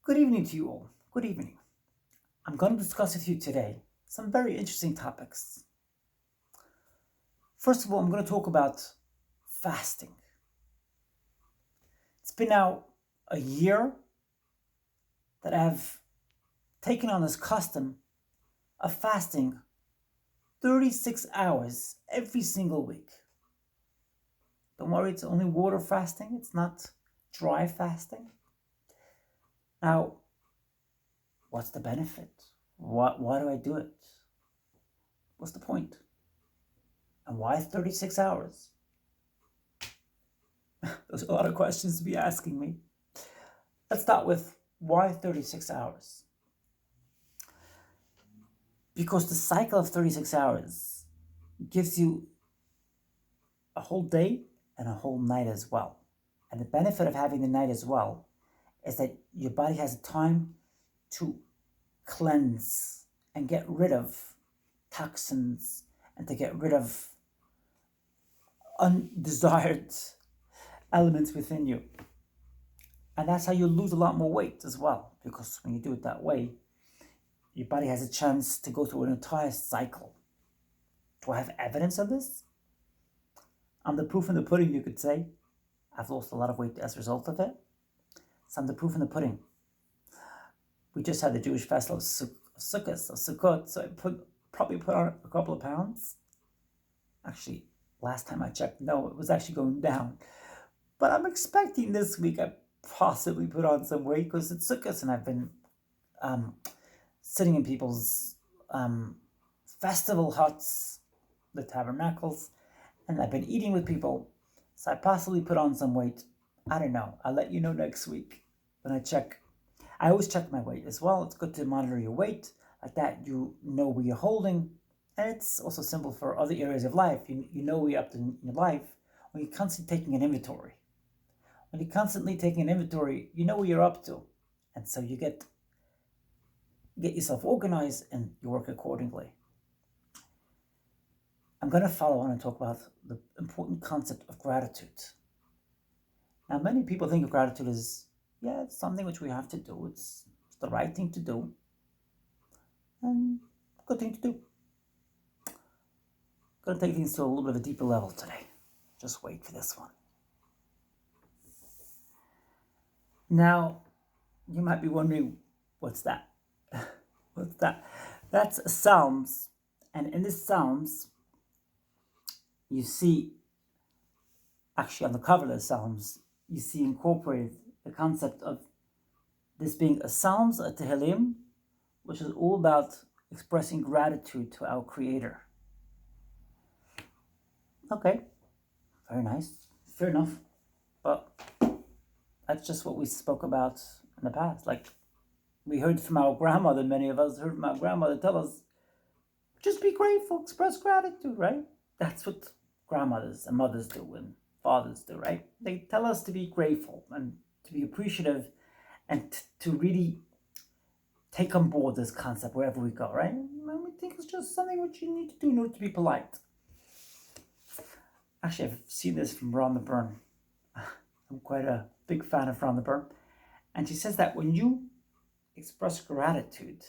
Good evening to you all. Good evening. I'm going to discuss with you today some very interesting topics. First of all, I'm going to talk about fasting. It's been now a year that I've taken on this custom of fasting 36 hours every single week. Don't worry, it's only water fasting, it's not dry fasting. Now, what's the benefit? Why do I do it? What's the point? And why 36 hours? There's a lot of questions to be asking me. Let's start with why 36 hours? Because the cycle of 36 hours gives you a whole day and a whole night as well. And the benefit of having the night as well is that your body has time to cleanse and get rid of toxins and to get rid of undesired elements within you. And that's how you lose a lot more weight as well, because when you do it that way, your body has a chance to go through an entire cycle. Do I have evidence of this? I'm the proof in the pudding, you could say. I've lost a lot of weight as a result of it. So I'm the proof in the pudding. We just had the Jewish festival of Sukkot, so I probably put on a couple of pounds. Actually, last time I checked, no, it was actually going down. But I'm expecting this week I possibly put on some weight because it's Sukkot and I've been sitting in people's festival huts, the tabernacles, and I've been eating with people. So I possibly put on some weight. I don't know. I'll let you know next week when I check. I always check my weight as well. It's good to monitor your weight. Like that, you know where you're holding. And it's also simple for other areas of life. You know where you're up to in your life when you're constantly taking an inventory. When you're constantly taking an inventory, you know where you're up to. And so you get yourself organized and you work accordingly. I'm going to follow on and talk about the important concept of gratitude. Now, many people think of gratitude as, it's something which we have to do. It's the right thing to do. And good thing to do. Going to take things to a little bit of a deeper level today. Just wait for this one. Now, you might be wondering, what's that? What's that? That's Psalms. And in this Psalms, you see, actually on the cover of the Psalms, you see incorporated the concept of this being a Psalms, a Tehillim, which is all about expressing gratitude to our Creator. Okay, very nice, fair enough. But that's just what we spoke about in the past. Like, we heard from our grandmother, many of us heard from our grandmother tell us, just be grateful, express gratitude, right? That's what grandmothers and mothers do and fathers do, right? They tell us to be grateful and to be appreciative and to really take on board this concept wherever we go, right? And we think it's just something which you need to do in order to be polite. Actually, I've seen this from Ron the Burn. I'm quite a big fan of Ron the Burn. And she says that when you express gratitude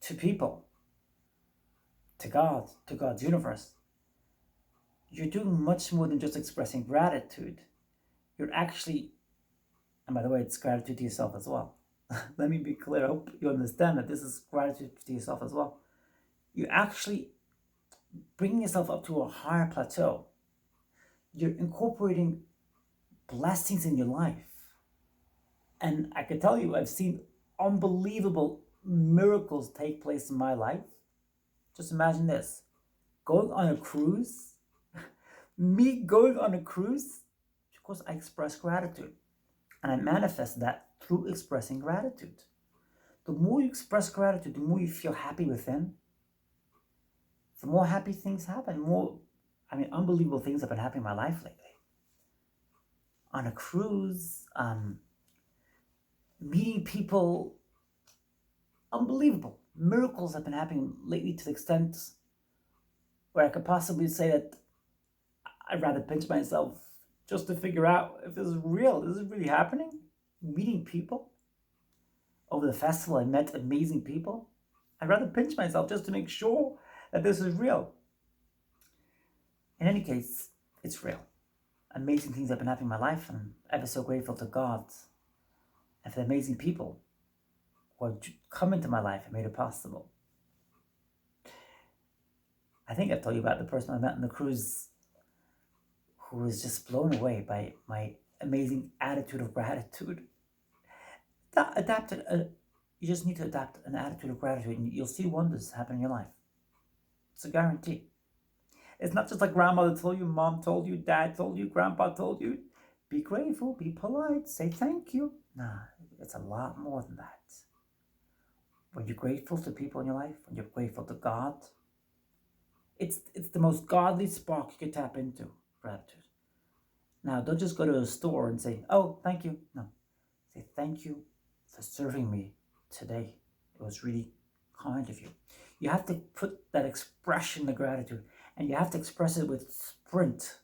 to people, to God, to God's universe, you're doing much more than just expressing gratitude. You're actually, and by the way, it's gratitude to yourself as well. Let me be clear. I hope you understand that this is gratitude to yourself as well. You're actually bringing yourself up to a higher plateau. You're incorporating blessings in your life. And I can tell you, I've seen unbelievable miracles take place in my life. Just imagine this. Going on a cruise, me going on a cruise, because I express gratitude. And I manifest that through expressing gratitude. The more you express gratitude, the more you feel happy within. The more happy things happen, unbelievable things have been happening in my life lately. On a cruise, meeting people, unbelievable. Miracles have been happening lately to the extent where I could possibly say that I'd rather pinch myself just to figure out if this is real. Is this really happening? Meeting people? over the festival I met amazing people, I'd rather pinch myself just to make sure that this is real. In any case, it's real. Amazing things have been happening in my life, and I'm ever so grateful to God and for the amazing people who have come into my life and made it possible. I think I've told you about the person I met on the cruise who was just blown away by my amazing attitude of gratitude. You just need to adapt an attitude of gratitude, and you'll see wonders happen in your life. It's a guarantee. It's not just like grandmother told you, mom told you, dad told you, grandpa told you. Be grateful, be polite, say thank you. Nah, it's a lot more than that. When you're grateful to people in your life, when you're grateful to God, it's the most godly spark you can tap into, gratitude. Now, don't just go to a store and say, oh, thank you. No, say thank you for serving me today. It was really kind of you. You have to put that expression of gratitude, and you have to express it with sprint.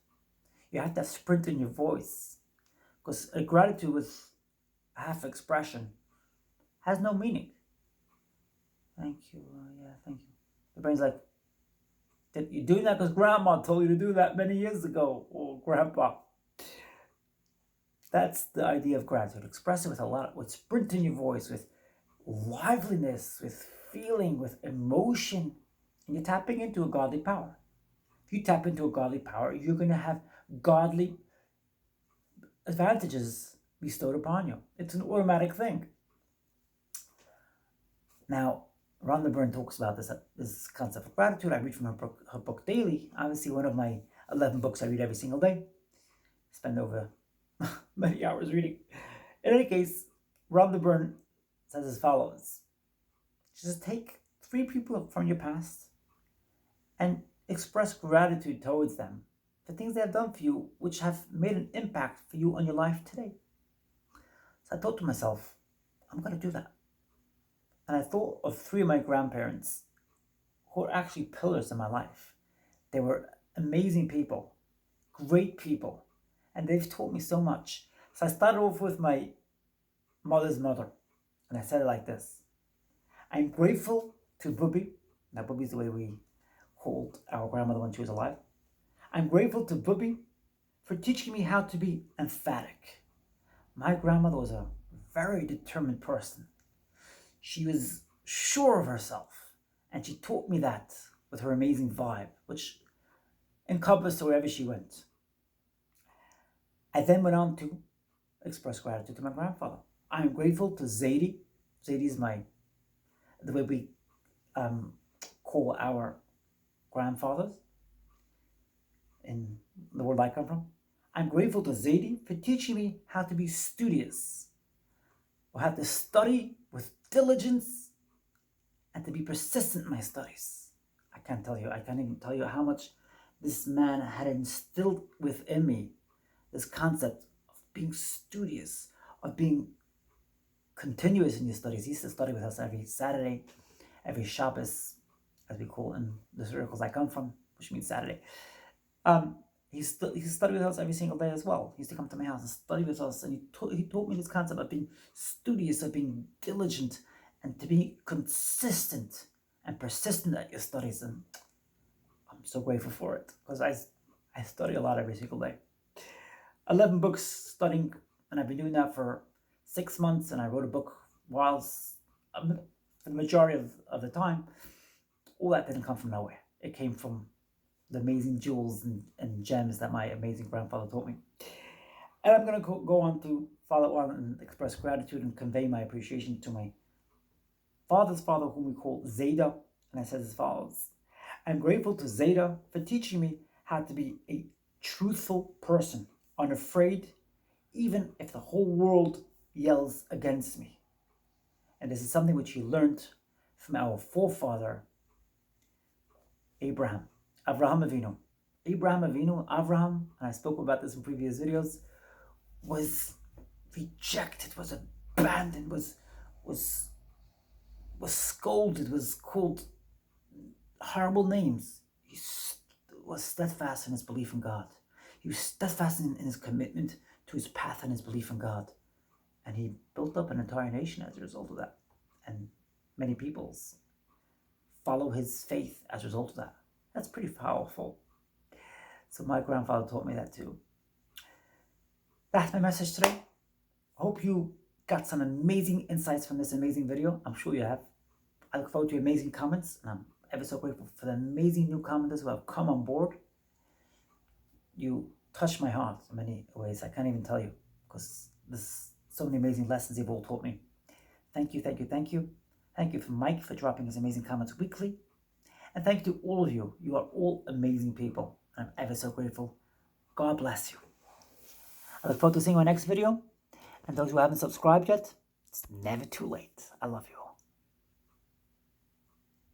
You have to have sprint in your voice, because a gratitude with half expression has no meaning. Thank you. Yeah, thank you. The brain's like, you're doing that because grandma told you to do that many years ago, or grandpa. That's the idea of gratitude. Express it with sprint in your voice, with liveliness, with feeling, with emotion, and you're tapping into a godly power. If you tap into a godly power, you're going to have godly advantages bestowed upon you. It's an automatic thing. Now, Rhonda Byrne talks about this concept of gratitude. I read from her book daily. Obviously, one of my 11 books I read every single day. I spend over many hours reading. In any case, Rhonda Byrne says as follows. Just take 3 people from your past and express gratitude towards them for things they have done for you, which have made an impact for you on your life today. So I thought to myself, I'm going to do that. And I thought of 3 of my grandparents who are actually pillars in my life. They were amazing people, great people, and they've taught me so much. So I started off with my mother's mother, and I said it like this. I'm grateful to Bubby. Now, Bubby's the way we called our grandmother when she was alive. I'm grateful to Bubby for teaching me how to be emphatic. My grandmother was a very determined person. She was sure of herself, and she taught me that with her amazing vibe, which encompassed wherever she went. I then went on to express gratitude to my grandfather. I'm grateful to Zadie. Zadie is the way we call our grandfathers in the world I come from. I'm grateful to Zadie for teaching me how to be studious, or how to study with diligence and to be persistent in my studies. I can't even tell you how much this man had instilled within me this concept of being studious, of being continuous in your studies. He used to study with us every Saturday, every Shabbos, as we call it in the circles I come from, which means Saturday. He studied with us every single day as well. He used to come to my house and study with us, and he taught me this concept of being studious, of being diligent, and to be consistent and persistent at your studies. And I'm so grateful for it, because I study a lot every single day. 11 books studying, and I've been doing that for 6 months, and I wrote a book whilst for the majority of the time. All that didn't come from nowhere. It came from the amazing jewels and gems that my amazing grandfather taught me. And I'm going to go on to follow on and express gratitude and convey my appreciation to my father's father, whom we call Zeta. And I said as follows. I'm grateful to Zeta for teaching me how to be a truthful person, unafraid, even if the whole world yells against me. And this is something which he learned from our forefather, Avraham Avinu. Avraham, and I spoke about this in previous videos, was rejected, was abandoned, was scolded, was called horrible names. He was steadfast in his belief in God. He was steadfast in his commitment to his path and his belief in God. And he built up an entire nation as a result of that. many people's follow his faith as a result of that. That's pretty powerful. So my grandfather taught me that too. That's my message today. I hope you got some amazing insights from this amazing video. I'm sure you have. I look forward to your amazing comments, and I'm ever so grateful for the amazing new commenters who have come on board. You touch my heart in many ways. I can't even tell you, because there's so many amazing lessons you've all taught me. Thank you, thank you, thank you. Thank you for Mike for dropping his amazing comments weekly. And thank you to all of you. You are all amazing people. I'm ever so grateful. God bless you. I look forward to seeing you in my next video. And those who haven't subscribed yet, it's never too late. I love you.